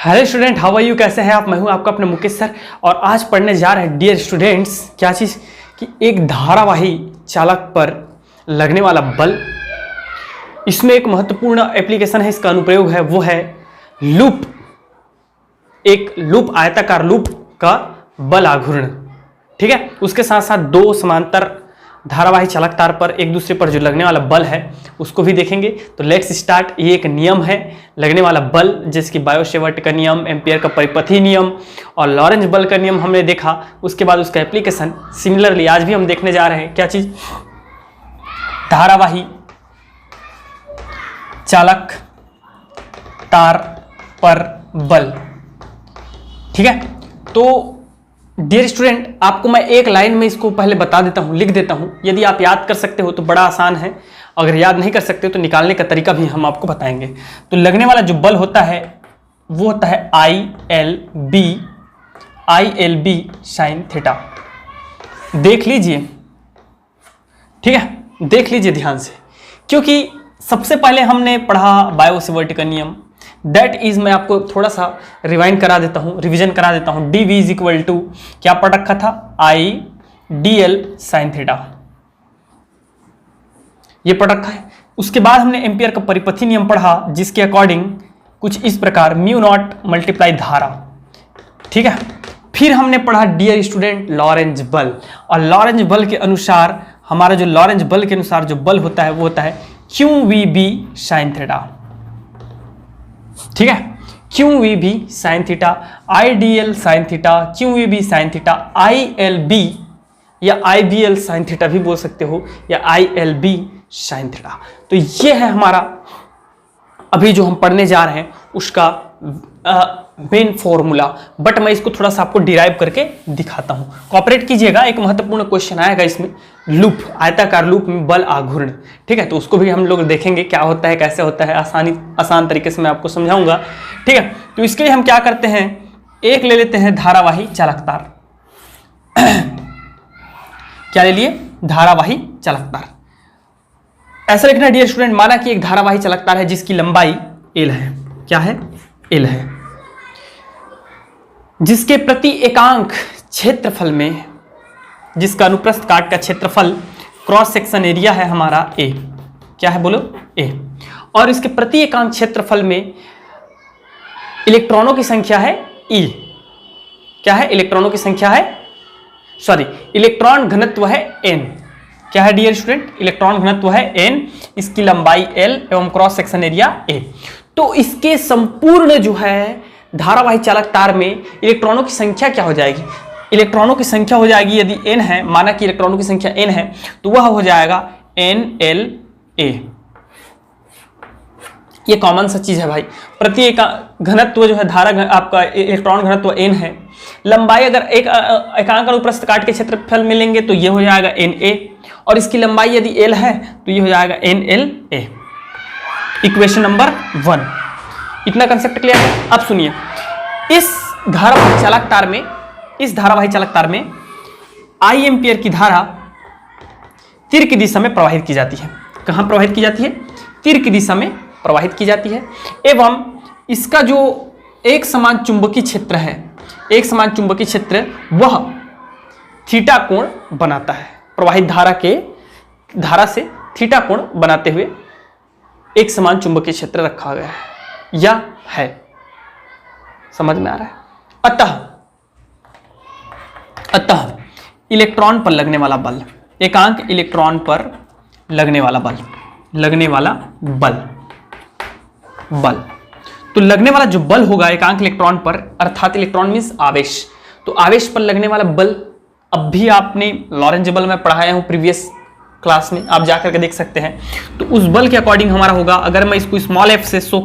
Hello student, how are you? कैसे हैं आप? मैं हूं आपका अपना मुकेश सर और आज पढ़ने जा रहे हैं डियर स्टूडेंट्स क्या चीज़ कि एक धारावाही चालक पर लगने वाला बल। इसमें एक महत्वपूर्ण एप्लीकेशन है, इसका अनुप्रयोग है वो है लूप। एक लूप, आयताकार लूप का बल आघूर्ण। ठीक है, उसके साथ साथ दो समांतर धारावाही चालक तार पर एक दूसरे पर जो लगने वाला बल है उसको भी देखेंगे। तो लेट्स स्टार्ट। ये एक नियम है लगने वाला बल, जिसकी बायो-सेवर्ट का नियम, एम्पियर का परिपथी नियम और लॉरेंज बल का नियम हमने देखा। उसके बाद उसका एप्लीकेशन सिमिलरली आज भी हम देखने जा रहे हैं। क्या चीज? धारावाही चालक तार पर बल। ठीक है, तो डियर स्टूडेंट आपको मैं एक लाइन में इसको पहले बता देता हूं, लिख देता हूं। यदि आप याद कर सकते हो तो बड़ा आसान है, अगर याद नहीं कर सकते हो तो निकालने का तरीका भी हम आपको बताएंगे। तो लगने वाला जो बल होता है वो होता है I L B sine theta. देख लीजिए, ठीक है, देख लीजिए ध्यान से, क्योंकि सबसे पहले हमने पढ़ा बायो-सेवर्ट का नियम। दैट इज, मैं आपको थोड़ा सा रिवाइंड करा देता हूं, रिवीजन करा देता हूं। D V is equal to क्या पढ़ रखा था? I D L sine theta, ये पढ़ रखा है। उसके बाद हमने एम्पियर का परिपथी नियम पढ़ा, जिसके अकॉर्डिंग कुछ इस प्रकार म्यू नॉट मल्टीप्लाई धारा। ठीक है, फिर हमने पढ़ा डियर स्टूडेंट लॉरेंज बल, और लॉरेंज बल के अनुसार हमारा जो लॉरेंज बल के अनुसार जो बल होता है वो होता है Q V B sine theta. ठीक है, Q V B sine theta, I D L sine theta, Q V B sine theta, I L B या I B L sine theta भी बोल सकते हो, या I L B sine theta. तो ये है हमारा अभी जो हम पढ़ने जा रहे हैं उसका मेन फॉर्मूला। बट मैं इसको थोड़ा सा आपको डिराइव करके दिखाता हूं, कोऑपरेट कीजिएगा। एक महत्वपूर्ण क्वेश्चन आएगा इसमें, लूप, आयताकार लूप में बल आघूर्ण। ठीक है, तो उसको भी हम लोग देखेंगे क्या होता है, कैसे होता है, आसान तरीके से मैं आपको समझाऊंगा। ठीक है, तो इसके लिए हम क्या करते हैं, एक ले लेते हैं धारावाही चालक तार। क्या ले लिए? धारावाही चालक तार। ऐसा लिखना डियर स्टूडेंट, माना कि एक धारावाही चालक तार है जिसकी लंबाई एल है। क्या है? एल है, जिसके प्रति एकांक क्षेत्रफल में, जिसका अनुप्रस्थ काट का क्षेत्रफल क्रॉस सेक्शन एरिया है हमारा ए। क्या है बोलो? ए। और इसके प्रति एकांक क्षेत्रफल में इलेक्ट्रॉनों की संख्या है ई। क्या है? इलेक्ट्रॉनों की संख्या है, सॉरी, इलेक्ट्रॉन घनत्व है एन। क्या है डियर स्टूडेंट? इलेक्ट्रॉन घनत्व है एन, इसकी लंबाई एल एवं क्रॉस सेक्शन एरिया ए। तो इसके संपूर्ण जो है धारावाही चालक तार में इलेक्ट्रॉनों की संख्या क्या हो जाएगी? इलेक्ट्रॉनों की संख्या हो जाएगी, यदि n है, माना कि इलेक्ट्रॉनों की संख्या n है, तो वह हो जाएगा NLA। ये कॉमन सा चीज है भाई। प्रति घनत्व जो है धारा आपका इलेक्ट्रॉन घनत्व n है, लंबाई अगर एक एकांक अनुप्रस्थ काट के क्षेत्रफल में लेंगे तो ये हो जाएगा Na, और इसकी लंबाई यदि l है तो ये हो जाएगा NLA। Equation number 1। इतना कंसेप्ट क्लियर है? अब सुनिए, इस धारावाही चालक तार में आई एम्पियर की धारा तीर की दिशा में प्रवाहित की जाती है। कहां प्रवाहित की जाती है? तीर की दिशा में प्रवाहित की जाती है। एवं इसका जो एक समान चुंबकीय क्षेत्र है, एक समान चुंबकीय क्षेत्र, वह थीटा कोण बनाता है। प्रवाहित धारा से थीटा कोण बनाते हुए एक समान चुंबकीय क्षेत्र रखा गया है, या है। समझ में आ रहा है? अतः इलेक्ट्रॉन पर लगने वाला बल, एकांक इलेक्ट्रॉन पर लगने वाला बल, तो लगने वाला जो बल होगा एकांक इलेक्ट्रॉन पर, अर्थात इलेक्ट्रॉन मींस आवेश, तो आवेश पर लगने वाला बल अब भी आपने लॉरेंज बल में पढ़ाया हूं प्रीवियस क्लास में, आप जाकर के देख सकते हैं। तो उस बल के अकॉर्डिंग हमारा होगा, अगर मैं इसको स्मॉल एफ से शो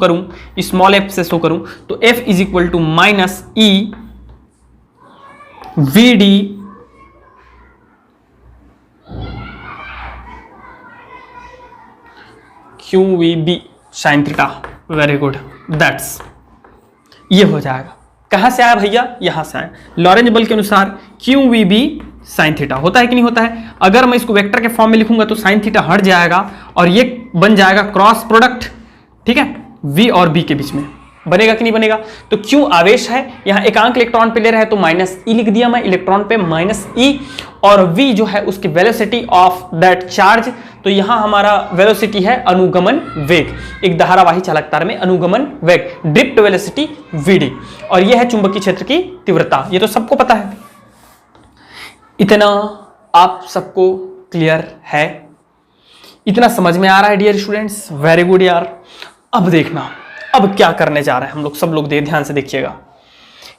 करूं, तो F is equal to minus E V D Q V B sine theta. Very good, that's, ये हो जाएगा। कहां से आया भैया? यहां से आया। लॉरेंज बल के अनुसार Q V B sine theta होता है कि नहीं होता है? अगर मैं इसको वेक्टर के फॉर्म में लिखूंगा तो साइन थीटा हट जाएगा और ये बन जाएगा क्रॉस प्रोडक्ट, ठीक है, v और b के बीच में बनेगा कि नहीं बनेगा? तो क्यों आवेश है, यहाँ एकांक इलेक्ट्रॉन पे ले रहा है तो -e लिख दिया मैं, इलेक्ट्रॉन पे -e, और v जो है उसकी वेलोसिटी ऑफ दैट चार्ज, तो यहाँ हमारा वेलोसिटी है अनुगमन वेग, एक धारावाही चालक तार में अनुगमन वेग, ड्रिफ्ट वेलोसिटी vd, और यह है चुंबकीय क्षेत्र की तीव्रता। ये तो सबको पता है। इतना आप सबको क्लियर है? इतना समझ में आ रहा है डियर स्टूडेंट्स? वेरी गुड यार। अब देखना अब क्या करने जा रहे हैं हम लोग, सब लोग ध्यान से देखिएगा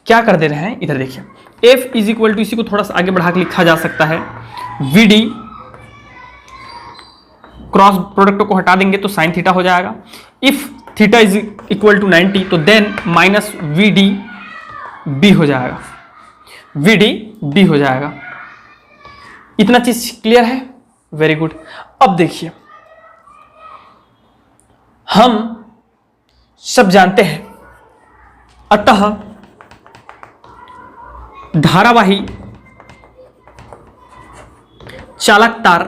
क्या कर दे रहे हैं। इधर देखिए, F इज इक्वल टू, इसी को थोड़ा सा आगे बढ़ा के लिखा जा सकता है, VD, क्रॉस प्रोडक्ट को हटा देंगे तो साइन थीटा हो जाएगा। If theta is equal to 90 तो देन माइनस VD B हो जाएगा, VD B हो जाएगा। इतना चीज क्लियर है? Very good. अब देखिए, हम सब जानते हैं, अतः धारावाही चालक तार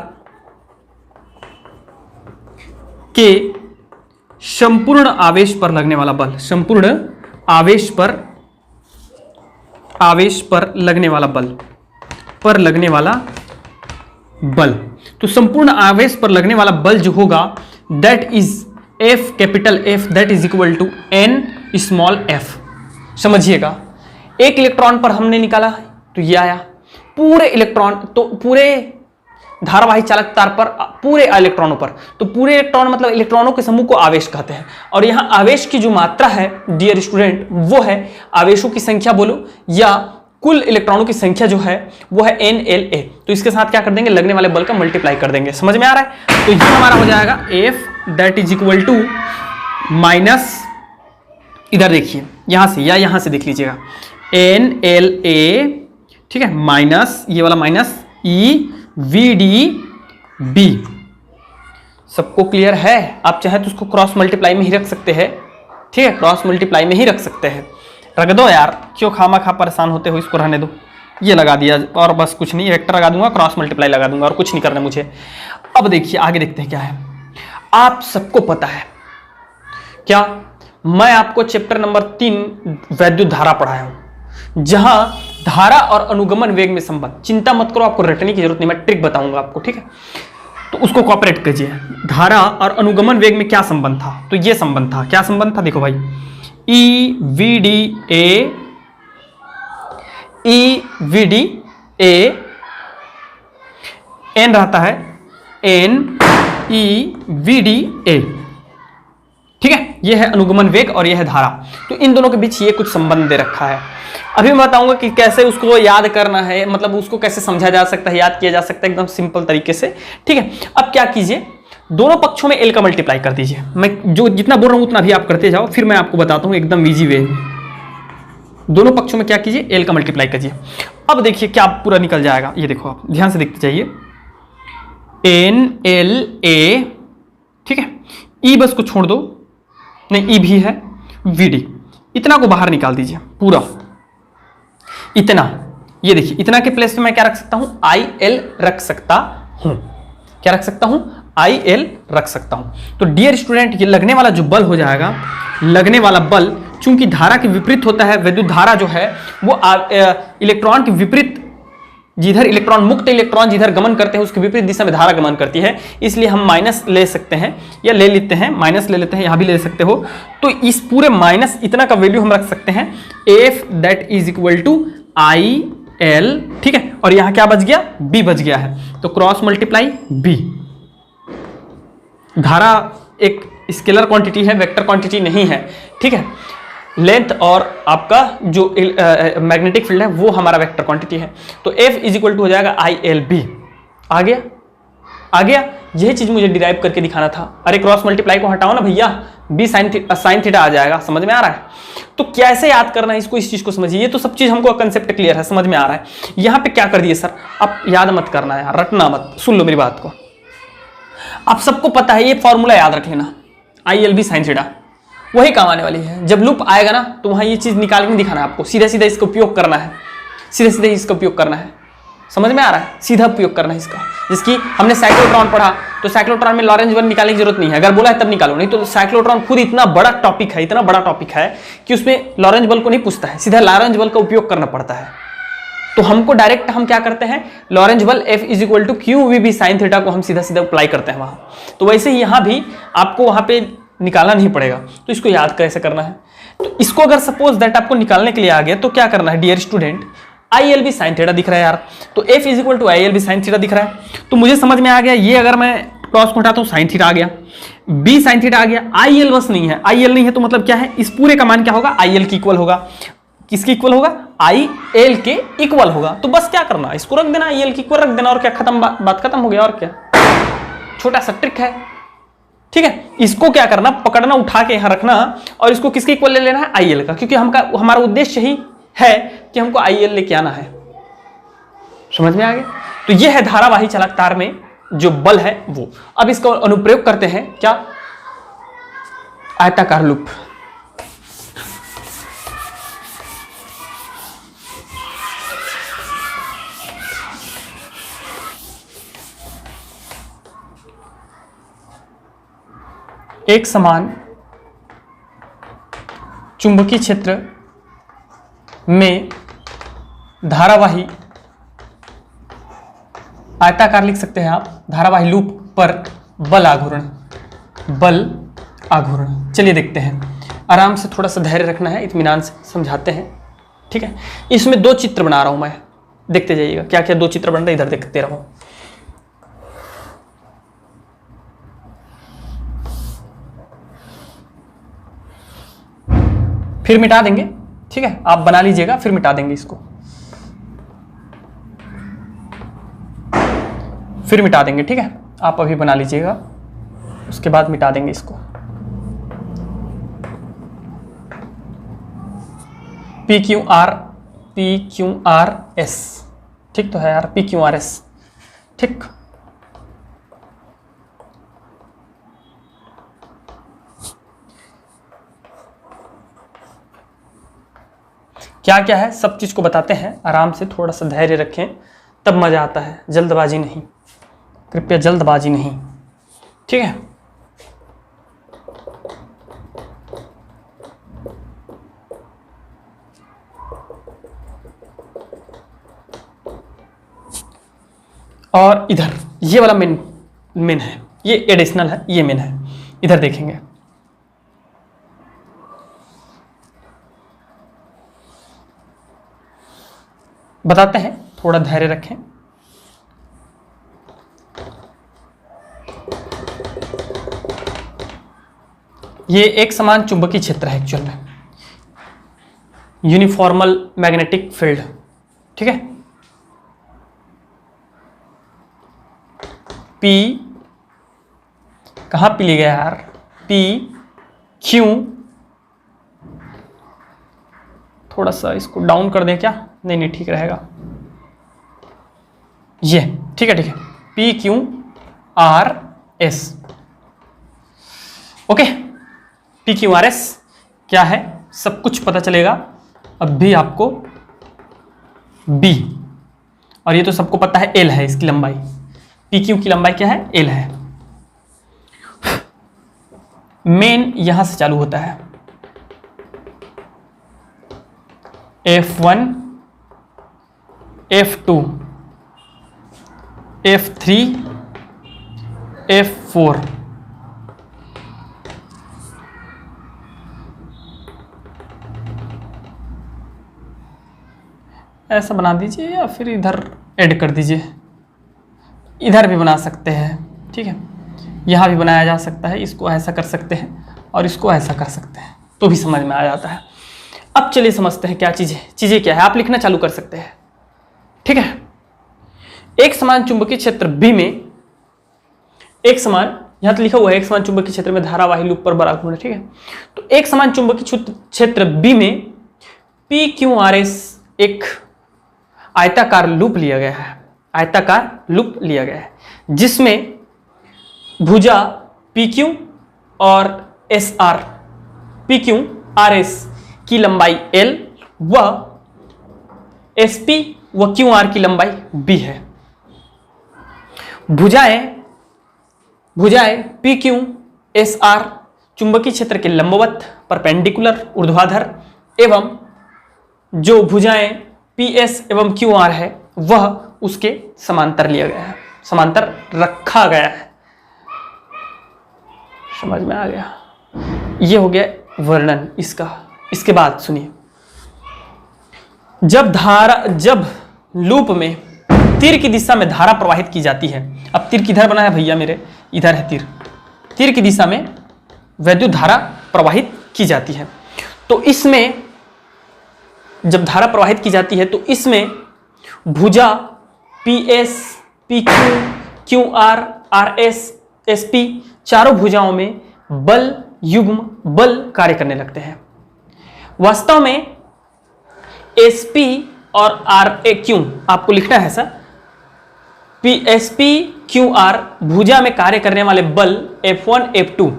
के संपूर्ण आवेश पर लगने वाला बल, संपूर्ण आवेश पर लगने वाला बल, तो संपूर्ण आवेश पर लगने वाला बल जो होगा that is F capital F that is equal to N small f। समझिएगा, एक इलेक्ट्रॉन पर हमने निकाला तो ये आया, पूरे इलेक्ट्रॉन, तो पूरे धारावाही चालक तार पर पूरे इलेक्ट्रॉनों पर, तो पूरे इलेक्ट्रॉन मतलब इलेक्ट्रॉनों के समूह को आवेश कहते हैं। और यहां आवेश की जो मात्रा है डियर स्टूडेंट वो है आवेशों की संख्या बोलो या कुल इलेक्ट्रॉनों की संख्या जो है वो है NLA। तो इसके साथ क्या कर देंगे, लगने वाले बल का मल्टीप्लाई कर देंगे। समझ में आ रहा है? तो ये हमारा हो जाएगा F that is equal to minus, इधर देखिए यहां से या यहां से देख लीजिएगा, NLA, ठीक है, माइनस ये वाला माइनस EVDB। सबको क्लियर है? आप चाहे तो उसको क्रॉस मल्टीप्लाई में ही रख सकते हैं, ठीक है, क्रॉस मल्टीप्लाई में ही रख सकते हैं। रख दो यार, क्यों खामा खा परेशान होते हो, इसको रहने दो। ये लगा दिया और बस कुछ नहीं, वेक्टर लगा दूंगा, क्रॉस मल्टीप्लाई लगा दूंगा, और कुछ नहीं करना मुझे। अब देखिए आगे देखते हैं क्या है। आप सबको पता है क्या, मैं आपको चैप्टर नंबर 3 वैद्युत धारा पढ़ाया हूं, जहां धारा और अनुगमन वेग में संबंध, चिंता मत करो, आपको रटने की जरूरत नहीं, मैं ट्रिक बताऊंगा आपको, ठीक है, तो उसको कॉपरेट कीजिए। धारा और अनुगमन वेग में क्या संबंध था? तो ये संबंध था। क्या संबंध था? देखो भाई, EVDA N रहता है NEVDA, ठीक है, ये है अनुगमन वेग और ये है धारा। तो इन दोनों के बीच ये कुछ संबंध दे रखा है। अभी मैं बताऊंगा कि कैसे उसको याद करना है, मतलब उसको कैसे समझा जा सकता है, याद किया जा सकता है एकदम सिंपल तरीके से, ठीक है। अब क्या कीजिए, दोनों पक्षों में L का मल्टीप्लाई कर दीजिए। मैं जो जितना बोल रहा हूं उतना भी आप करते जाओ, फिर मैं आपको बताता हूं एकदम इजी वे में। दोनों पक्षों में क्या कीजिए, L का मल्टीप्लाई कीजिए। अब देखिए क्या पूरा निकल जाएगा, ये देखो आप ध्यान से देखते जाइए, NLA, ठीक है, E बस को छोड़ दो, नहीं E भी है, VD, इतना को बाहर निकाल दीजिए पूरा, इतना, ये देखिए इतना के प्लेस पे मैं क्या रख सकता हूं, IL रख सकता हूं। क्या रख सकता हूं? IL रख सकता हूं। तो डियर स्टूडेंट, ये लगने वाला जो बल हो जाएगा, लगने वाला बल चूंकि धारा के विपरीत होता है, विद्युत धारा जो है वो इलेक्ट्रॉन के विपरीत, जिधर इलेक्ट्रॉन मुक्त इलेक्ट्रॉन जिधर गमन करते हैं उसके विपरीत दिशा में धारा गमन करती है, इसलिए हम माइनस ले सकते हैं या ले लेते हैं, माइनस ले लेते हैं, यहां भी ले सकते हो। तो इस पूरे माइनस इतना का वैल्यू हम रख सकते हैं, F that is equal to IL, ठीक है, और यहां क्या बच गया, B बच गया है, तो क्रॉस मल्टीप्लाई B। धारा एक स्केलर क्वांटिटी है, वेक्टर क्वांटिटी नहीं है, ठीक है। लेंथ और आपका जो मैग्नेटिक फील्ड है वो हमारा वेक्टर क्वांटिटी है। तो F इज इक्वल टू हो जाएगा ILB। आ गया? आ गया? यही चीज मुझे डिराइव करके दिखाना था। अरे क्रॉस मल्टीप्लाई को हटाओ ना भैया, B साइन थीटा आ जाएगा। समझ में आ रहा है? तो कैसे याद करना है इसको, इस चीज को समझिए। ये तो सब चीज हमको कंसेप्ट क्लियर है, समझ में आ रहा है। यहाँ पे क्या कर दिए सर, आप याद मत करना यार, रटना मत, सुन लो मेरी बात को। आप सबको पता है, ये फॉर्मूला याद रख लेना, ILB साइन थीटा, वही काम आने वाली है। जब लूप आएगा ना तो वहां ये चीज निकाल के दिखाना है आपको, सीधा सीधा इसका उपयोग करना है, सीधे सीधे इसका उपयोग करना है। समझ में आ रहा है, सीधा उपयोग करना है इसका। जिसकी हमने साइक्लोट्रॉन पढ़ा, तो साइक्लोट्रॉन में लॉरेंज बल निकालने की जरूरत नहीं है, अगर बोला है तब निकालो, नहीं तो साइक्लोट्रॉन खुद इतना बड़ा टॉपिक है, इतना बड़ा टॉपिक है कि उसमें लॉरेंज बल को नहीं पूछता है, सीधा लॉरेंज बल का उपयोग करना पड़ता है। तो हमको डायरेक्ट हम क्या करते हैं, लॉरेंज बल F is equal to Q V B sine theta को हम सीधा सीधा अप्लाई करते हैं वहां। तो वैसे ही यहां भी आपको वहां पे निकालना नहीं पड़ेगा, तो इसको याद कैसे करना है। तो इसको अगर सपोज दैट आपको निकालने के लिए आ गया तो क्या करना है dear student, I L B sine theta दिख रहा है यार, तो F is equal to I L B sine theta दिख रहा है, तो मुझे समझ में आ गया, ये अगर मैं क्रॉस को हटाता हूं साइन थीटा आ गया, बी साइन थीटा आ गया, आई एल बस नहीं है, आई एल नहीं है तो मतलब क्या है, इस पूरे का मान क्या होगा, आई एल की इक्वल होगा। किसकी इक्वल होगा, आई एल के इक्वल होगा। तो बस क्या करना, इसको रख देना, आई एल की इक्वल रख देना, और क्या, खत्म, बात खत्म हो गया। और क्या, छोटा सा ट्रिक है, ठीक है। इसको क्या करना, पकड़ना, उठा के यहां रखना, और इसको किसके इक्वल ले लेना है, आई एल का, क्योंकि हमारा उद्देश्य यही है कि हमको आई एल लेके आना है। समझ में आ गया। तो यह है धारावाही चालक तार में जो बल है वो। अब इसका अनुप्रयोग करते हैं क्या, आयताकार लूप। एक समान चुंबकीय क्षेत्र में धारावाही, आयताकार लिख सकते हैं आप, धारावाही लूप पर बल आघूर्ण, बल आघूर्ण। चलिए देखते हैं, आराम से थोड़ा सा धैर्य रखना है, इत्मीनान से समझाते हैं, ठीक है। इसमें दो चित्र बना रहा हूं मैं, देखते जाइएगा क्या क्या दो चित्र बन रहे, इधर देखते रहो। फिर मिटा देंगे, ठीक है, आप बना लीजिएगा, फिर मिटा देंगे इसको, फिर मिटा देंगे, ठीक है। आप अभी बना लीजिएगा, उसके बाद मिटा देंगे इसको। पी क्यू आर एस, ठीक तो है यार, पी क्यू आर एस, ठीक। क्या क्या है सब चीज को बताते हैं, आराम से थोड़ा सा धैर्य रखें, तब मजा आता है, जल्दबाजी नहीं, कृपया जल्दबाजी नहीं, ठीक है। और इधर ये वाला मेन है, ये एडिशनल है, ये मेन है, इधर देखेंगे। बताते हैं, थोड़ा धैर्य रखें। ये एक समान चुंबकीय क्षेत्र है एक्चुअल में, यूनिफॉर्मल मैग्नेटिक फील्ड, ठीक है। पी कहां पी लिया यार, पी क्यू, थोड़ा सा इसको डाउन कर दें क्या, नहीं ठीक रहेगा, ये ठीक है, ठीक है। P Q R S, okay. P Q R S क्या है सब कुछ पता चलेगा। अब भी आपको बी, और ये तो सबको पता है एल है इसकी लंबाई, पी क्यू की लंबाई क्या है, एल है। मेन यहां से चालू होता है, F1, F2, F3, F4, ऐसा बना दीजिए या फिर इधर ऐड कर दीजिए, इधर भी बना सकते हैं, ठीक है। यहाँ भी बनाया जा सकता है, इसको ऐसा कर सकते हैं और इसको ऐसा कर सकते हैं, तो भी समझ में आ जाता है। अब चलिए समझते हैं क्या चीजें क्या है, आप लिखना चालू कर सकते हैं, ठीक है। एक समान चुंबकीय क्षेत्र बी में, एक समान, यहां तो लिखा हुआ है एक समान चुंबकीय क्षेत्र में धारावाही लूप पर बल आघूर्ण, ठीक है। तो एक समान चुंबकीय क्षेत्र बी में पी क्यू आर एस एक आयताकार लूप लिया गया है, आयताकार लूप लिया गया है, जिसमें भुजा पी क्यू और S R, P Q R S की लंबाई L व SP व क्यू आर की लंबाई b है। भुजाएं पी क्यू एस आर चुंबकीय क्षेत्र के लंबवत परपेंडिकुलर ऊर्ध्वाधर एवं जो भुजाएं पी एस एवं क्यू आर है वह उसके समांतर लिया गया है, समांतर रखा गया है। समझ में आ गया? ये हो गया वर्णन इसका। इसके बाद सुनिए, जब लूप में तीर की दिशा में धारा प्रवाहित की जाती है। अब तीर किधर बना है भैया मेरे? इधर है तीर की दिशा में वैद्युत धारा प्रवाहित की जाती है। तो इसमें जब धारा प्रवाहित की जाती है तो इसमें भुजा P S, P Q, Q R, R S, S P चारों भुजाओं में बल युग्म बल कार्य करने लगते हैं। वास्तव में एस पी और आर ए क्यू आपको लिखना है sir, P S P Q R भुजा में कार्य करने वाले बल F1 F2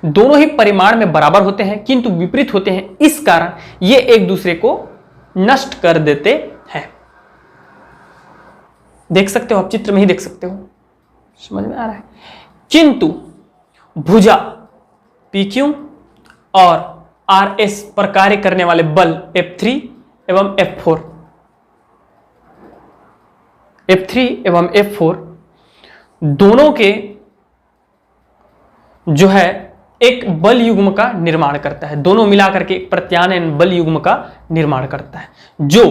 दोनों ही परिमाण में बराबर होते हैं किंतु विपरीत होते हैं। इस कारण ये एक दूसरे को नष्ट कर देते हैं। देख सकते हो आप, चित्र में ही देख सकते हो, समझ में आ रहा है? किंतु भुजा PQ और RS पर कार्य करने वाले बल F3 एवं F4 दोनों के जो है एक बल युग्म का निर्माण करता है। दोनों मिलाकर के एक प्रत्यानयन बल युग्म का निर्माण करता है जो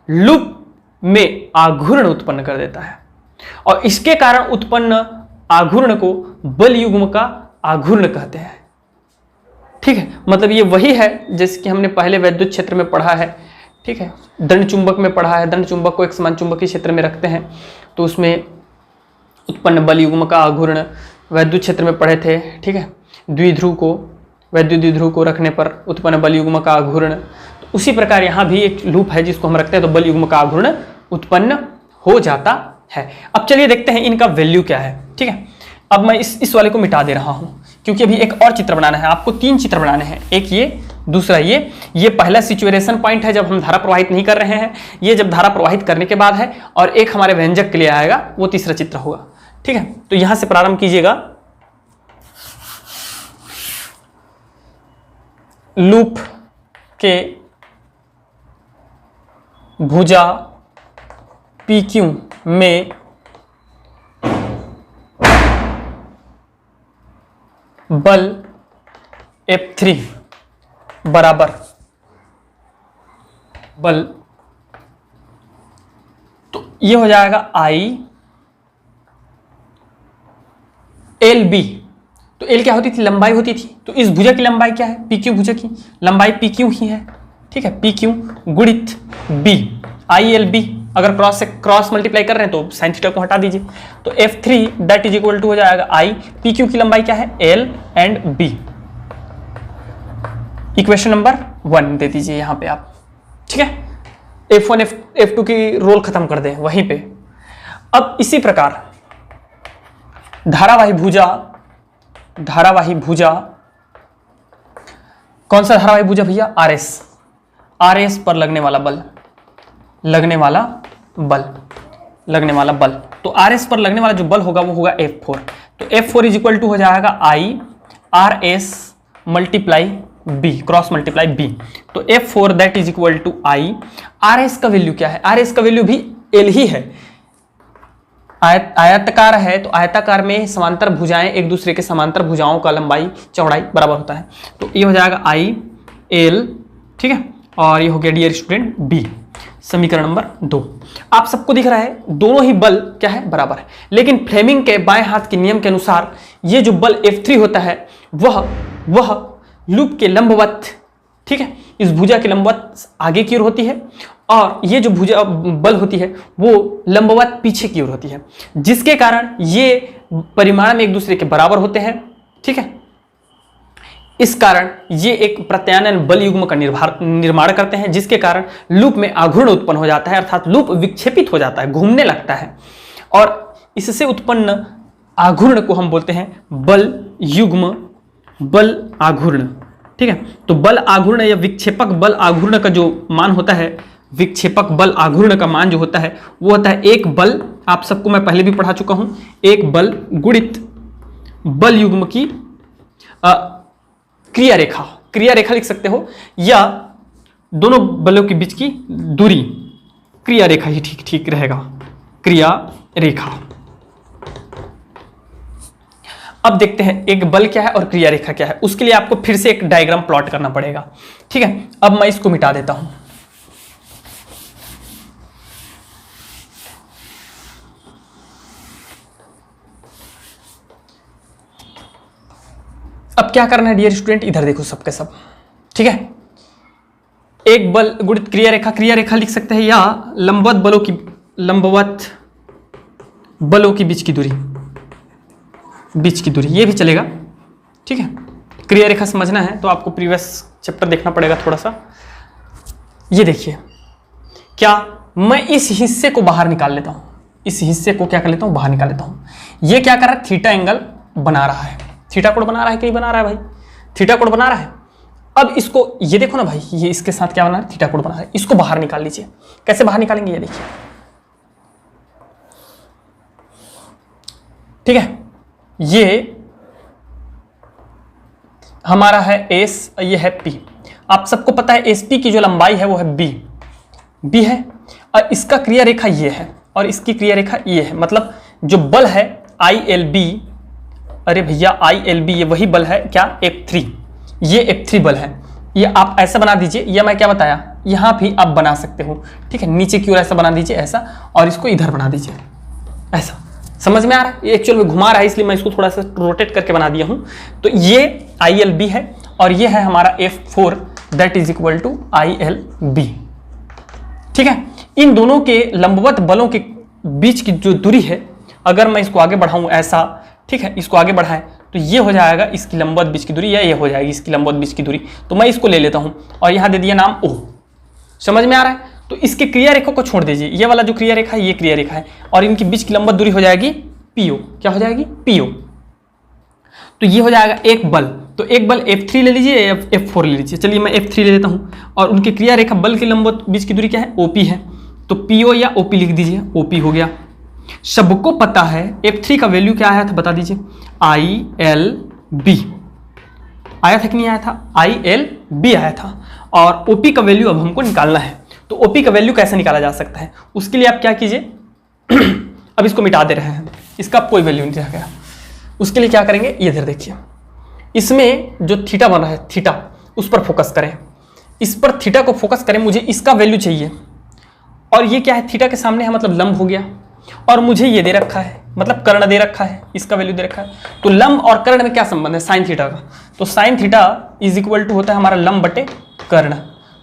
लूप में आघूर्ण उत्पन्न कर देता है और इसके कारण उत्पन्न आघूर्ण को बल युग्म का आघूर्ण कहते हैं। ठीक है, मतलब ये वही है जैसे कि हमने पहले वैद्युत क्षेत्र में पढ़ा है। ठीक है, दंड चुंबक में पढ़ा है। दंड चुंबक को एक समान चुंबकीय क्षेत्र में रखते हैं तो उसमें उत्पन्न बल युग्म का आघूर्ण वैद्युत क्षेत्र में पढ़े थे। ठीक है, वैद्युत द्विध्रुव को रखने पर उत्पन्न बल युग्म का आघूर्ण। तो उसी प्रकार यहाँ भी एक लूप है जिसको हम रखते हैं तो बल युग्म का आघूर्ण उत्पन्न हो जाता है। अब चलिए देखते हैं इनका वैल्यू क्या है। ठीक है, अब मैं इस वाले को मिटा दे रहा हूं क्योंकि अभी एक और चित्र बनाना है। आपको 3 चित्र बनाने हैं, एक ये, दूसरा ये पहला सिचुएशन पॉइंट है जब हम धारा प्रवाहित नहीं कर रहे हैं, ये जब धारा प्रवाहित करने के बाद है, और एक हमारे व्यंजक के लिए आएगा, वो तीसरा चित्र होगा। ठीक है, तो यहां से प्रारंभ कीजिएगा। लूप के भुजा PQ में बल F3 बराबर बल, तो ये हो जाएगा ILB। तो L क्या होती थी? लंबाई होती थी। तो इस भुजा की लंबाई क्या है? PQ भुजा की लंबाई PQ ही है। ठीक है, PQ गुणित B ILB। अगर क्रॉस मल्टीप्लाई कर रहे हैं तो साइन थीटा को हटा दीजिए, तो F3 that is equal to हो जाएगा I। PQ की लंबाई क्या है? L and B। Equation number 1 दे दीजिए यहां पे आप। ठीक है, F1 F2 की रोल खत्म कर दें वहीं पे। अब इसी प्रकार धारावाही भुजा, कौन सा धारावाही भुजा भैया? RS पर लगने वाला बल। तो RS पर लगने वाला जो बल होगा वो होगा F4। तो F4 इज इक्वल टू हो जाएगा I RS multiply B, cross multiply B। तो F4 that is equal to I। RS का वैल्यू क्या है? RS का वैल्यू भी L ही है। आयताकार है तो आयताकार में समांतर भुजाएं एक दूसरे के समांतर भुजाओं का लंबाई चौड़ाई बराबर होता है। तो ये हो जाएगा IL। ठीक है, और ये हो गया डियर स्टूडेंट B। समीकरण नंबर 2। आप सबको दिख रहा है दोनों ही बल क्या है? बराबर है। लेकिन फ्लेमिंग के बाएं हाथ के नियम के अनुसार ये जो बल F3 होता है वह लूप के लंबवत, ठीक है, इस भुजा के लंबवत आगे की ओर होती है और ये जो भुजा बल होती है वो लंबवत पीछे की ओर होती है, जिसके कारण ये परिमाण में एक दूसरे के बराबर होते हैं। ठीक है, इस कारण ये एक प्रत्यानयन बल युग्म का निर्माण करते हैं, जिसके कारण लूप में आघूर्ण उत्पन्न हो जाता है, अर्थात लूप विक्षेपित हो जाता है, घूमने लगता है, और इससे उत्पन्न आघूर्ण को हम बोलते हैं बल युग्म बल आघूर्ण। ठीक है, तो बल आघूर्ण या विक्षेपक बल आघूर्ण का जो मान होता है विक्षेपक बल आघूर्ण का मान जो होता है वो होता है एक बल, आप सबको मैं पहले भी पढ़ा चुका हूं, एक बल गुणित बल युग्म की क्रिया रेखा, क्रिया रेखा लिख सकते हो, या दोनों बलों के बीच की दूरी, क्रिया रेखा ही ठीक रहेगा, क्रिया रेखा। अब देखते हैं एक बल क्या है और क्रिया रेखा क्या है। उसके लिए आपको फिर से एक डायग्राम प्लॉट करना पड़ेगा, ठीक है। अब मैं इसको मिटा देता हूं। अब क्या करना है डियर स्टूडेंट, इधर देखो सबके सब, ठीक है। एक बल गुणित क्रिया रेखा, क्रिया रेखा लिख सकते हैं, या लंबवत बलों की बीच की दूरी, ये भी चलेगा, ठीक है। क्रिया रेखा समझना है तो आपको प्रीवियस चैप्टर देखना पड़ेगा थोड़ा सा। ये देखिए, क्या मैं इस हिस्से को बाहर निकाल लेता हूं, इस हिस्से को क्या कर लेता हूं, बाहर निकाल लेता हूं। ये क्या कर रहा है, थीटा एंगल बना रहा है, थीटा कोण बना रहा है, कहीं बना रहा है भाई, थीटा कोण बना रहा है। अब इसको ये देखो ना भाई, ये इसके साथ क्या बना रहा है, थीटा कोण बना रहा है। इसको बाहर निकाल लीजिए। कैसे बाहर निकालेंगे, ये देखिए, ठीक है। ये हमारा है एस, ये है पी। आप सबको पता है एस पी की जो लंबाई है वो है बी है, और इसका क्रिया रेखा ये है और इसकी क्रिया रेखा ये है। मतलब जो बल है आई एल बी, अरे भैया आई एल बी ये वही बल है क्या, F3, ये F3 बल है। ये आप ऐसा बना दीजिए, या मैं क्या बताया, यहां भी आप बना सकते हो, ठीक है। नीचे की ओर ऐसा बना दीजिए, ऐसा, और इसको इधर बना दीजिए, ऐसा। समझ में आ रहा है, ये एक्चुअल में घुमा रहा है इसलिए मैं इसको थोड़ा सा रोटेट करके बना दिया हूं। तो ये ILB है और ये है हमारा F4 that is equal to ILB, ठीक है। इन दोनों के लंबवत बलों के बीच की जो दूरी है, अगर मैं इसको आगे बढ़ाऊं ऐसा, ठीक है, इसको आगे बढ़ाएं तो ये हो जाएगा इसकी लंबवत बीच की दूरी, या ये हो जाएगी इसकी लंबवत बीच की दूरी। तो मैं इसको ले लेता हूं और यहां दे दिया नाम O। समझ में आ रहा है। तो इसके क्रिया रेखा को छोड़ दीजिए, ये वाला जो क्रिया रेखा है ये क्रिया रेखा है, और इनके बीच की लंबवत दूरी हो जाएगी PO। क्या हो जाएगी, PO। तो ये हो जाएगा एक बल, तो एक बल F3 ले लीजिए या F4 ले लीजिए। चलिए मैं F3 ले लेता हूं, और उनकी क्रिया रेखा बल की लंबवत बीच की दूरी क्या है, OP है। तो PO या OP लिख दीजिए, OP हो गया। सबको पता है F3 का वैल्यू क्या आया था, बता दीजिए, ILB आया था कि नहीं आया था, ILB आया था। और OP का वैल्यू अब हमको निकालना है। तो OP का वैल्यू कैसे निकाला जा सकता है, उसके लिए आप क्या कीजिए अब इसको मिटा दे रहे हैं, इसका कोई वैल्यू नहीं रह गया। उसके लिए क्या करेंगे, ये इधर देखिए, इसमें जो थीटा बन रहा है, थीटा, उस पर फोकस करें, इस पर थीटा को फोकस करें। मुझे इसका वैल्यू चाहिए, और ये क्या है, थीटा के सामने है मतलब लंब हो गया, और मुझे ये दे रखा है मतलब कर्ण दे रखा है, इसका वैल्यू दे रखा है। तो लंब और कर्ण में क्या संबंध है, साइन थीटा का। तो sine theta is equal to होता है हमारा लंब बटे कर्ण।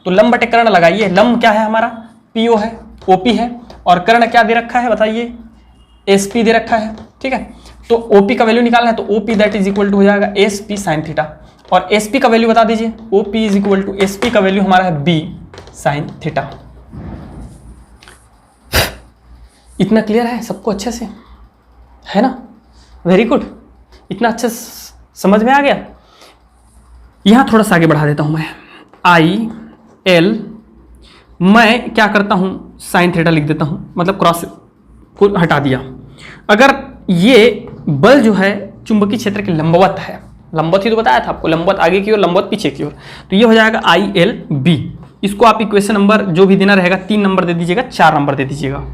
तो लंब बटे कर्ण लगाइए। लंब क्या है हमारा, PO है, OP है, और कर्ण क्या दे रखा है बताइए, SP दे रखा है, ठीक है। तो OP का वैल्यू निकालना है, तो OP that is equal to हो जाएगा SP साइन थीटा, और SP का वैल्यू बता दीजिए, OP is equal to SP का वैल्यू हमारा है B साइन थीटा। इतना क्लियर है सबको अच्छे से, है ना, वेरी गुड, इतना अच्छा समझ में आ गया। यहां थोड़ा सा आगे बढ़ा देता हूं मैं, IL, मैं क्या करता हूं, साइन थीटा लिख देता हूं, मतलब क्रॉस को हटा दिया। अगर ये बल जो है चुंबकीय क्षेत्र के लंबवत है, लंबवत ही तो बताया था आपको, लंबवत आगे की ओर, लंबवत पीछे की ओर, तो ये हो जाएगा ILB। इसको आप इक्वेशन नंबर जो भी देना रहेगा 3 नंबर दे दीजिएगा, 4 नंबर दे दीजिएगा,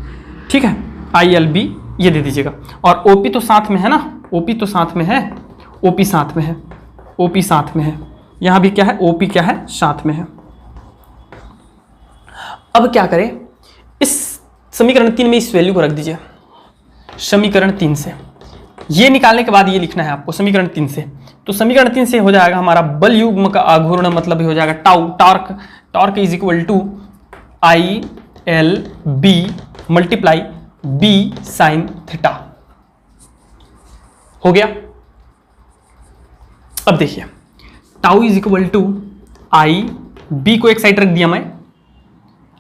ठीक है। ILB ये दे दीजिएगा, और OP तो साथ में है ना, OP तो साथ में है, OP साथ में है, OP साथ में है, यहां भी क्या है, OP क्या है, साथ में है। अब क्या करें, इस समीकरण 3 में इस वैल्यू को रख दीजिए, समीकरण 3 से ये निकालने के बाद ये लिखना है आपको समीकरण 3 से। तो समीकरण 3 से हो जाएगा हमारा बल युग्म का आघूर्ण, मतलब हो जाएगा tau, torque is equal to ILB multiply B sine theta. हो गया। अब देखिए, tau is equal to IB को एक साइड रख दिया मैं,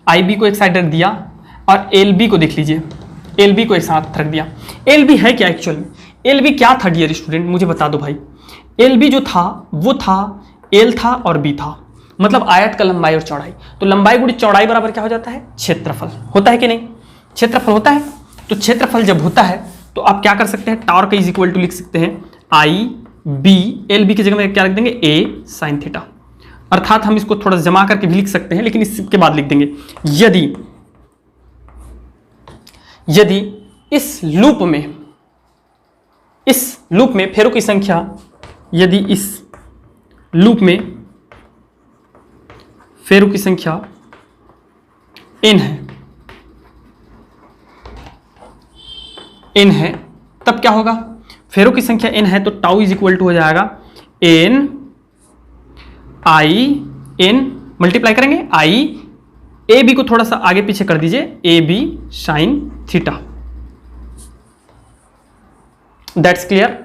IB को एक साइड रख दिया, और LB को देख लीजिए, LB को एक साथ रख दिया। LB है क्या एक्चुअल में, LB क्या था डियर स्टूडेंट, मुझे बता दो भाई। LB जो था वो था L था और B था, मतलब आयत का लंबाई और चौड़ाई, तो लंबाई गुणित चौड़ाई बराबर क्या हो जाता है, क्षेत्रफल। होता है कि नहीं, क्षेत्रफल होता है। तो क्षेत्रफल जब होता है तो आप क्या कर सकते हैं, टॉर्क इज इक्वल टू लिख सकते हैं आई बी, एल बी की जगह में क्या लिख देंगे, ए साइन थीटा। अर्थात हम इसको थोड़ा जमा करके भी लिख सकते हैं, लेकिन इसके बाद लिख देंगे यदि इस लूप में फेरों की संख्या, यदि इस लूप में फेरों की संख्या n है, तब क्या होगा, फेरों की संख्या n है तो टाउ इज इक्वल टू हो जाएगा n आई n, मल्टीप्लाई करेंगे आई ए बी को थोड़ा सा आगे पीछे कर दीजिए, A B sine theta. That's clear,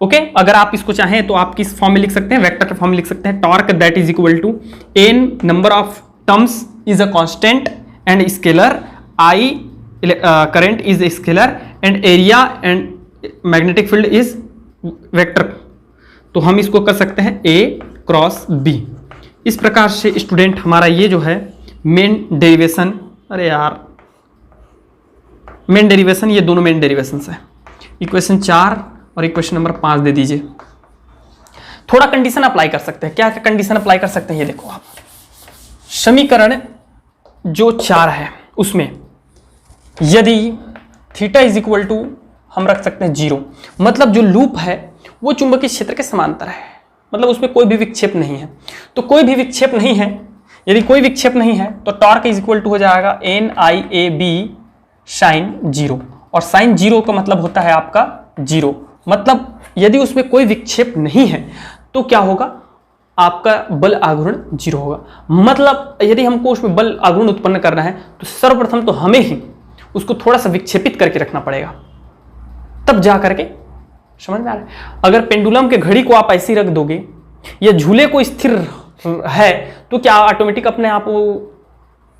okay. अगर आप इसको चाहें तो आप किस फॉर्म में लिख सकते हैं, वेक्टर के फॉर्म में लिख सकते हैं, torque that is equal to N number of terms is a constant and scalar, I current is a scalar and area and magnetic field is vector. तो हम इसको कर सकते हैं ए क्रॉस बी। इस प्रकार से स्टूडेंट हमारा ये जो है मेन डेरिवेशन, अरे यार मेन डेरिवेशन, ये दोनों मेन डेरिवेशन है। इक्वेशन 4 और इक्वेशन नंबर 5 दे दीजिए। थोड़ा कंडीशन अप्लाई कर सकते हैं, क्या क्या कंडीशन अप्लाई कर सकते हैं, ये देखो आप। समीकरण जो 4 है उसमें यदि थीटा इज इक्वल टू हम रख सकते हैं 0, मतलब जो लूप है वो चुंबकीय क्षेत्र के समांतर है, मतलब उसमें कोई भी विक्षेप नहीं है। तो कोई भी विक्षेप नहीं है, यदि कोई विक्षेप नहीं है तो टॉर्क इज इक्वल टू हो जाएगा N I A B sine 0, और साइन 0 का मतलब होता है आपका 0, मतलब यदि उसमें कोई विक्षेप नहीं है तो क्या होगा, आपका बल आघूर्ण 0 होगा। मतलब यदि हमको उसमें बल आघूर्ण उत्पन्न करना है तो सर्वप्रथम तो हमें ही उसको थोड़ा सा विक्षेपित करके रखना पड़ेगा, तब जा करके, समझ में आ रहा है। अगर पेंडुलम के घड़ी को आप ऐसे ही रख दोगे या झूले को स्थिर है तो क्या ऑटोमेटिक अपने आप वो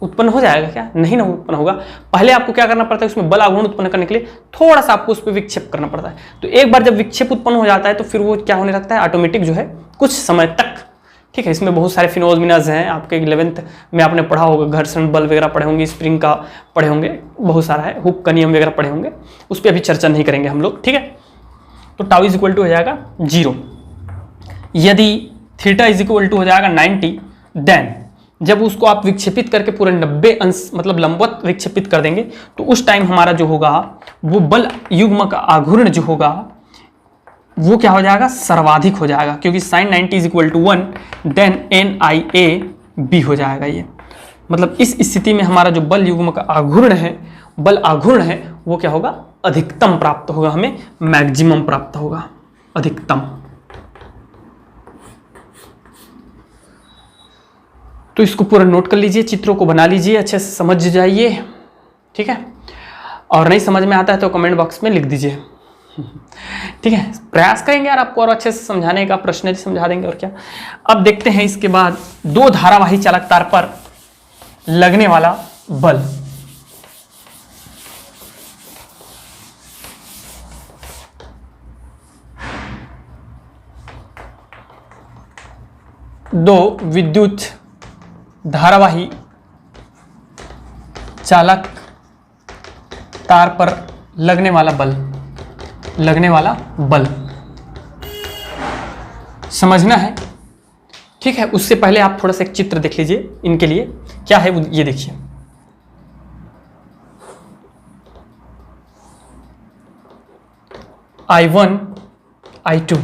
उत्पन्न हो जाएगा, क्या नहीं ना उत्पन्न होगा। पहले आपको क्या करना पड़ता है, उसमें बल आघूर्ण उत्पन्न करने के लिए थोड़ा सा आपको उस पर विक्षेप करना पड़ता है। तो एक बार जब विक्षेप उत्पन्न हो जाता है तो फिर वो क्या होने लगता है, ऑटोमेटिक जो है कुछ समय तक, ठीक है। इसमें बहुत सारे फिनोमिनाज हैं, आपके 11th में आपने पढ़ा होगा, घर्षण बल वगैरह पढ़े होंगे, स्प्रिंग का पढ़े होंगे, बहुत सारा है, हुक का नियम वगैरह पढ़े होंगे, उस पर अभी चर्चा नहीं करेंगे हम लोग, ठीक है। तो टाउ इज इक्वल टू हो जाएगा 0। यदि थीटा इज इक्वल टू हो जाएगा 90, देन जब उसको आप विक्षेपित करके पूरे 90 अंश मतलब लंबवत विक्षेपित कर देंगे तो उस टाइम हमारा जो होगा वो बल युग्म का आघूर्ण जो होगा वो क्या हो जाएगा, सर्वाधिक हो जाएगा, क्योंकि sine 90 is equal to 1, then N I A B हो जाएगा। ये मतलब इस स्थिति में हमारा जो बल युग्म का आघूर्ण है, बल आघूर्ण है, वो क्या होगा, अधिकतम प्राप्त होगा, हमें मैक्सिमम प्राप्त होगा, अधिकतम। तो इसको पूरा नोट कर लीजिए, चित्रों को बना लीजिए, अच्छे से समझ जाइए, ठीक है। और नहीं समझ में आता है तो कमेंट बॉक्स में लिख दीजिए, ठीक है। प्रयास करेंगे यार आपको और अच्छे से समझाने का, प्रश्न समझा देंगे और क्या। अब देखते हैं इसके बाद दो धारावाही चालक तार पर लगने वाला बल। दो विद्युत धारावाही चालक तार पर लगने वाला बल समझना है, ठीक है। उससे पहले आप थोड़ा सा एक चित्र देख लीजिए इनके लिए, क्या है वो ये देखिए। I1 I2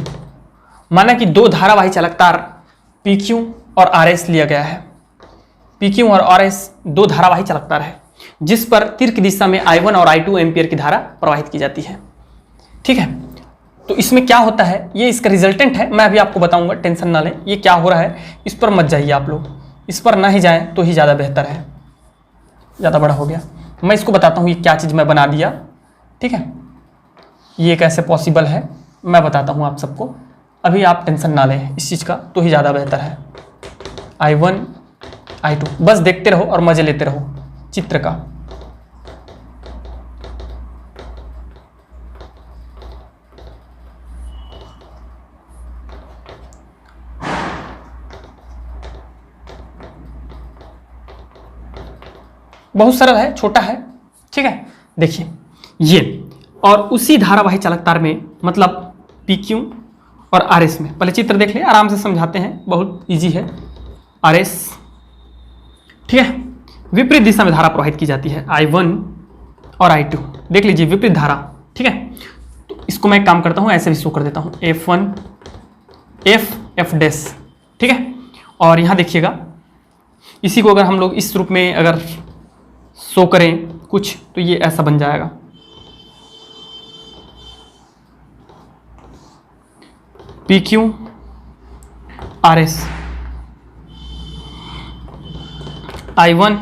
माना कि दो धारावाही चालक तार PQ और RS लिया गया है। PQ और RS दो धारावाही चालक तार है जिस पर तीर की दिशा में I1 और I2 एम्पियर की धारा प्रवाहित की जाती है, ठीक है। तो इसमें क्या होता है, ये इसका रिजल्टेंट है, मैं अभी आपको बताऊंगा, टेंशन ना लें। ये क्या हो रहा है इस पर मत जाइए आप लोग, इस पर ना ही जाएं तो ही ज़्यादा बेहतर है, ज़्यादा बड़ा हो गया। मैं इसको बताता हूँ ये क्या चीज़ मैं बना दिया, ठीक है। ये कैसे पॉसिबल है मैं बताता हूँ आप सबको, अभी आप टेंशन ना लें इस चीज़ का, तो ही ज़्यादा बेहतर है। I1 I2 बस देखते रहो और मज़े लेते रहो चित्र का। बहुत सरल है, छोटा है, ठीक है। देखिए ये, और उसी धारावाही चालक तार में मतलब PQ और RS में, पहले चित्र देख ले, आराम से समझाते हैं, बहुत इजी है। RS, ठीक है, विपरीत दिशा में धारा प्रवाहित की जाती है, I1 और I2, देख लीजिए विपरीत धारा, ठीक है। तो इसको मैं एक काम करता हूँ, ऐसे भी शो कर देता हूँ, F1 F डैश, ठीक है। और यहाँ देखिएगा, इसी को अगर हम लोग इस रूप में अगर शो करें कुछ, तो ये ऐसा बन जाएगा, PQ RS I1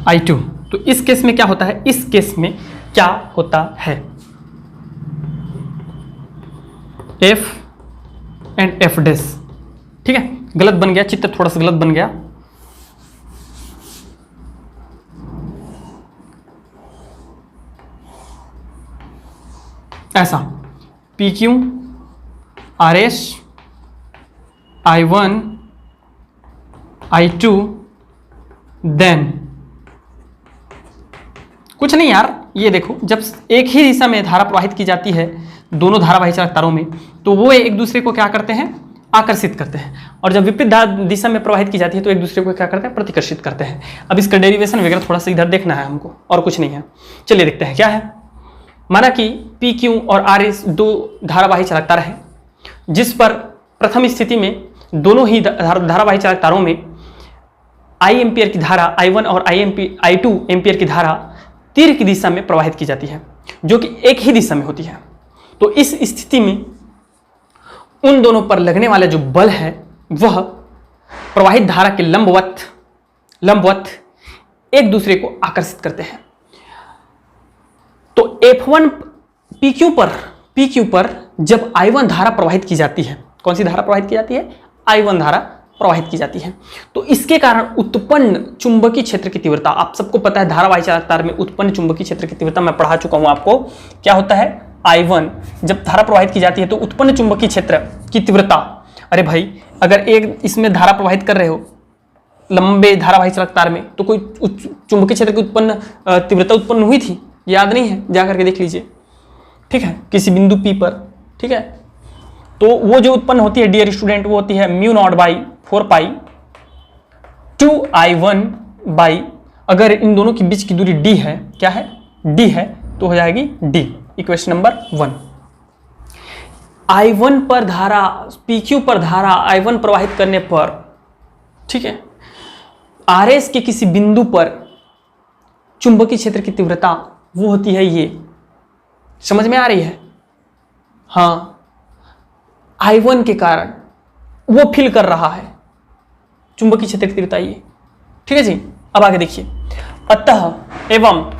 I2। तो इस केस में क्या होता है, इस केस में क्या होता है, F एंड F डैश, ठीक है। गलत बन गया चित्र, थोड़ा सा गलत बन गया, ऐसा PQ RS I1 I2 then कुछ नहीं यार, ये देखो, जब एक ही दिशा में धारा प्रवाहित की जाती है दोनों धारावाही चालक तारों में, तो वो एक दूसरे को क्या करते हैं, आकर्षित करते हैं, और जब विपरीत दिशा में प्रवाहित की जाती है तो एक दूसरे को क्या करते हैं, प्रतिकर्षित करते हैं। अब इसका डेरिवेशन वगैरह थोड़ा सा इधर देखना है हमको, और कुछ नहीं है। चलिए देखते हैं क्या है। माना कि PQ और RS दो धारावाही चालक तार हैं, जिस पर प्रथम स्थिति में दोनों ही धारावाही चालक तारों में I एम्पियर की धारा I1 और I2 एम्पियर की धारा तीर की दिशा में प्रवाहित की जाती है, जो कि एक ही दिशा में होती है। तो इस स्थिति में उन दोनों पर लगने वाला जो बल है वह प्रवाहित धारा के लंबवत एक दूसरे को आकर्षित करते हैं। तो F1 PQ पर जब I1 धारा प्रवाहित की जाती है, कौन सी धारा प्रवाहित की जाती है, I1 धारा प्रवाहित की जाती है, तो इसके कारण उत्पन्न चुंबकीय क्षेत्र की तीव्रता, आप सबको पता है धारावाही चालक तार में उत्पन्न चुंबकीय क्षेत्र की तीव्रता मैं पढ़ा चुका हूं आपको, क्या होता है, I1 जब धारा प्रवाहित की जाती है तो उत्पन्न चुंबकीय क्षेत्र की तीव्रता, अरे भाई अगर एक इसमें धारा प्रवाहित कर रहे हो लंबे धारावाही चालक तार में, तो कोई चुंबकीय क्षेत्र की उत्पन्न तीव्रता उत्पन्न हुई थी, याद नहीं है, जा करके देख लीजिए, ठीक है, किसी बिंदु P पर, ठीक है। तो वो जो उत्पन्न होती है डियर स्टूडेंट, वो होती है μ0/4π 2I1 बाई, अगर इन दोनों के बीच की दूरी d है, क्या है, d है, तो हो जाएगी d, इक्वेशन नंबर 1। I1 पर धारा, PQ पर धारा I1 प्रवाहित करने पर, ठीक है, RS के किसी बिंदु पर चुंबकीय क्षेत्र की तीव्रता वो होती है ये, समझ में आ रही है, हाँ, I1 के कारण वो फील कर रहा है चुंबकीय क्षेत्र की तीव्रता ये, ठीक है जी। अब आगे देखिए, अतः एवं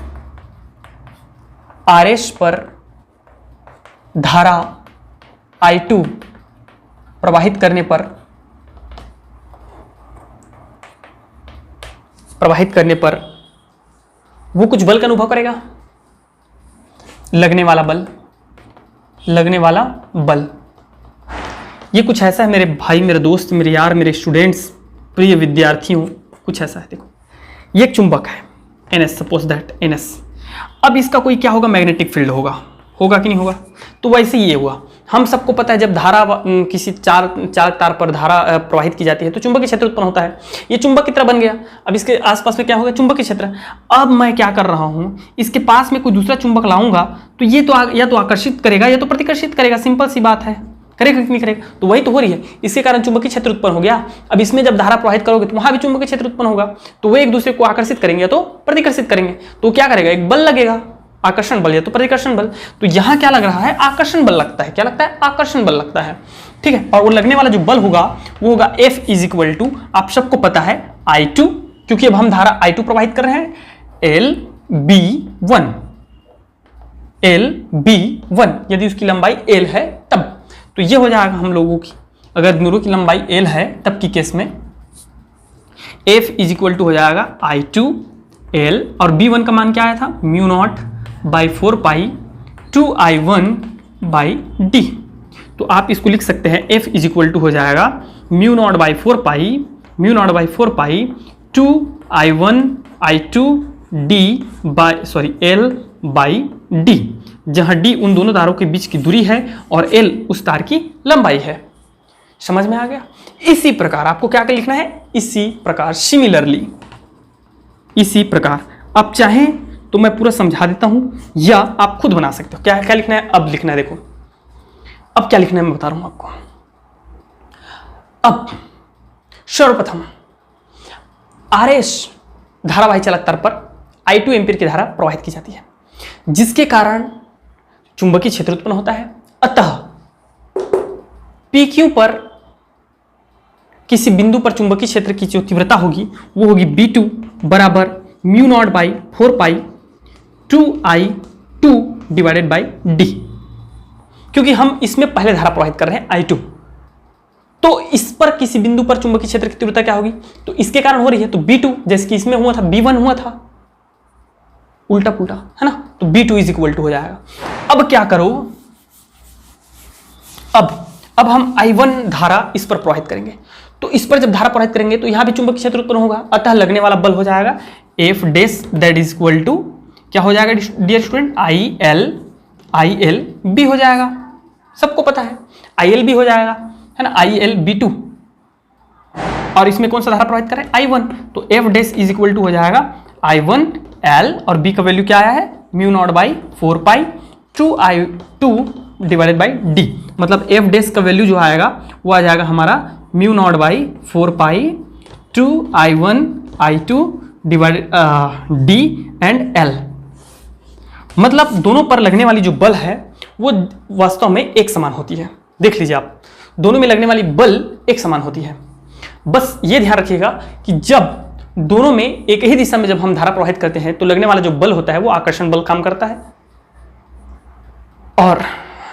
RS पर धारा I2 प्रवाहित करने पर वो कुछ बल का अनुभव करेगा, लगने वाला बल। ये कुछ ऐसा है मेरे भाई, मेरे दोस्त, मेरे यार, मेरे स्टूडेंट्स, प्रिय विद्यार्थियों, कुछ ऐसा है। देखो ये एक चुंबक है NS, सपोज दैट NS। अब इसका कोई क्या होगा, मैग्नेटिक फील्ड होगा कि नहीं होगा, तो वैसे ही ये हुआ। हम सबको पता है जब धारा किसी चालक तार पर धारा प्रवाहित की जाती है तो चुंबकीय क्षेत्र उत्पन्न होता है, ये चुंबक की तरह बन गया। अब इसके आसपास में क्या होगा, चुंबकीय क्षेत्र। अब मैं क्या कर रहा हूँ, इसके पास में कोई दूसरा चुंबक लाऊंगा तो ये तो या तो आकर्षित करेगा या तो प्रतिकर्षित करेगा, सिंपल सी बात है, करेगा कि नहीं करेगा, तो वही तो हो रही है, इसके कारण चुंबकीय क्षेत्र उत्पन्न हो गया। अब इसमें जब धारा प्रवाहित करोगे तो वहां भी चुंबकीय क्षेत्र उत्पन्न होगा, तो वो एक दूसरे को आकर्षित करेंगे या तो प्रतिकर्षित करेंगे, तो क्या करेगा, एक बल लगेगा, आकर्षण बल या तो प्रतिकर्षण बल। तो यहां क्या लग रहा है, आकर्षण बल लगता है, क्या लगता है, आकर्षण बल लगता है, ठीक है। और वो लगने वाला जो बल होगा वो होगा F इज इक्वल टू, आप सबको पता है I2, क्योंकि अब हम धारा I2 प्रवाहित कर रहे हैं, LB1, यदि उसकी लंबाई L है तब, तो ये हो जाएगा हम लोगों की, अगर दोनों की लंबाई L है तब की केस में F इज इक्वल टू हो जाएगा I2L, और B1 का मान क्या आया था, μ0/4π 2I1/d। तो आप इसको लिख सकते हैं F इज इक्वल टू हो जाएगा μ0/4π 2I1 I2 L/D, जहां D उन दोनों तारों के बीच की दूरी है और L उस तार की लंबाई है। समझ में आ गया? इसी प्रकार आपको क्या क्या लिखना है? इसी प्रकार, सिमिलरली, इसी प्रकार। आप चाहें तो मैं पूरा समझा देता हूं या आप खुद बना सकते हो। क्या क्या लिखना है? अब लिखना है, देखो अब क्या लिखना है मैं बता रहा हूं आपको। अब सर्वप्रथम RS धारावाही चालक तार पर I2 एम्पीयर की धारा प्रवाहित की जाती है, जिसके कारण चुंबकीय क्षेत्र उत्पन्न होता है। अतः PQ पर किसी बिंदु पर चुंबकीय क्षेत्र की जो तीव्रता होगी वो होगी B2 बराबर μ0/4π 2I2 डिवाइडेड बाई D। क्योंकि हम इसमें पहले धारा प्रवाहित कर रहे हैं I2, तो इस पर किसी बिंदु पर चुंबकीय क्षेत्र की तीव्रता क्या होगी? तो इसके कारण हो रही है, तो B2 जैसे कि इसमें हुआ था B1 हुआ था, उल्टा पुल्टा है ना, तो B2 इज इक्वल टू हो जाएगा। अब क्या करो, अब हम I1 धारा इस पर प्रवाहित करेंगे, तो इस पर जब धारा प्रवाहित करेंगे तो यहां भी चुंबकीय क्षेत्र उत्पन्न होगा, अतः लगने वाला बल हो जाएगा F dash that is equal to क्या हो जाएगा डियर स्टूडेंट? IL B हो जाएगा, सबको पता है IL B हो जाएगा, है ना, IL B2, और इसमें कौन सा धारा प्रवाहित कर रहे हैं? I1, तो F dash is equal to हो जाएगा I1 L और B का वैल्यू क्या आया है? μ0/4π 2I2 डिवाइडेड बाई D। मतलब F डैश का वैल्यू जो आएगा वो आ जाएगा हमारा μ0/4π 2I1 I2 divided D and L। मतलब दोनों पर लगने वाली जो बल है वो वास्तव में एक समान होती है। देख लीजिए आप, दोनों में लगने वाली बल एक समान होती है। बस ये ध्यान रखिएगा कि जब दोनों में एक ही दिशा में जब हम धारा प्रवाहित करते हैं तो लगने वाला जो बल होता है वो आकर्षण बल काम करता है, और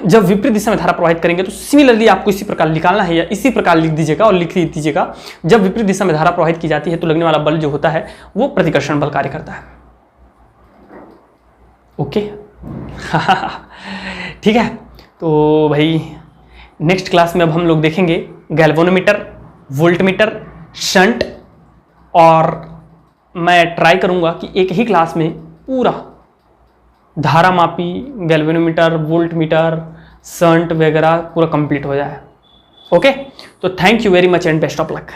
जब विपरीत दिशा में धारा प्रवाहित करेंगे तो सिमिलरली आपको इसी प्रकार निकालना है, या इसी प्रकार लिख दीजिएगा और लिख दीजिएगा, जब विपरीत दिशा में धारा प्रवाहित की जाती है तो लगने वाला बल जो होता है वो प्रतिकर्षण बल कार्य करता है। ओके ठीक है, तो भाई नेक्स्ट क्लास में अब हम लोग देखेंगे गैल्वेनोमीटर, वोल्टमीटर, शंट, और मैं ट्राई करूंगा कि एक ही क्लास में पूरा धारा मापी, गैल्वेनोमीटर, वोल्टमीटर, शंट वगैरह पूरा कंप्लीट हो जाए। ओके, तो thank you very much and best of luck.